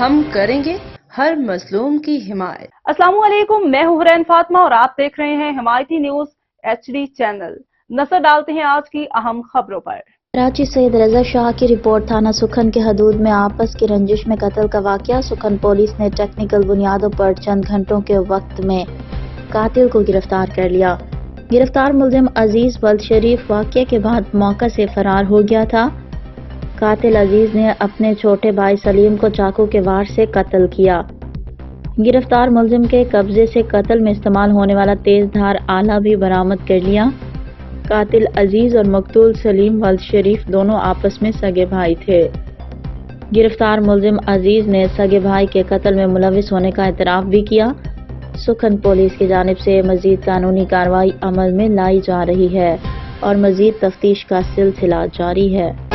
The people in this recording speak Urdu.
ہم کریں گے ہر مظلوم کی حمایت۔ السلام علیکم، میں ہوں حرین فاطمہ اور آپ دیکھ رہے ہیں حمایتی نیوز HD چینل۔ نظر ڈالتے ہیں آج کی اہم خبروں پر۔ کراچی سید رضا شاہ کی رپورٹ تھانہ سکھن کے حدود میں آپس کی رنجش میں قتل کا واقعہ۔ سکھن پولیس نے ٹیکنیکل بنیادوں پر چند گھنٹوں کے وقت میں قاتل کو گرفتار کر لیا۔ گرفتار ملزم عزیز ولد شریف واقعے کے بعد موقع سے فرار ہو گیا تھا۔ قاتل عزیز نے اپنے چھوٹے بھائی سلیم کو چاقو کے وار سے قتل کیا۔ گرفتار ملزم کے قبضے سے قتل میں استعمال ہونے والا تیز دھار آلہ بھی برآمد کر لیا۔ قاتل عزیز اور مقتول سلیم ولد شریف دونوں آپس میں سگے بھائی تھے۔ گرفتار ملزم عزیز نے سگے بھائی کے قتل میں ملوث ہونے کا اعتراف بھی کیا۔ سکھن پولیس کی جانب سے مزید قانونی کارروائی عمل میں لائی جا رہی ہے اور مزید تفتیش کا سلسلہ جاری ہے۔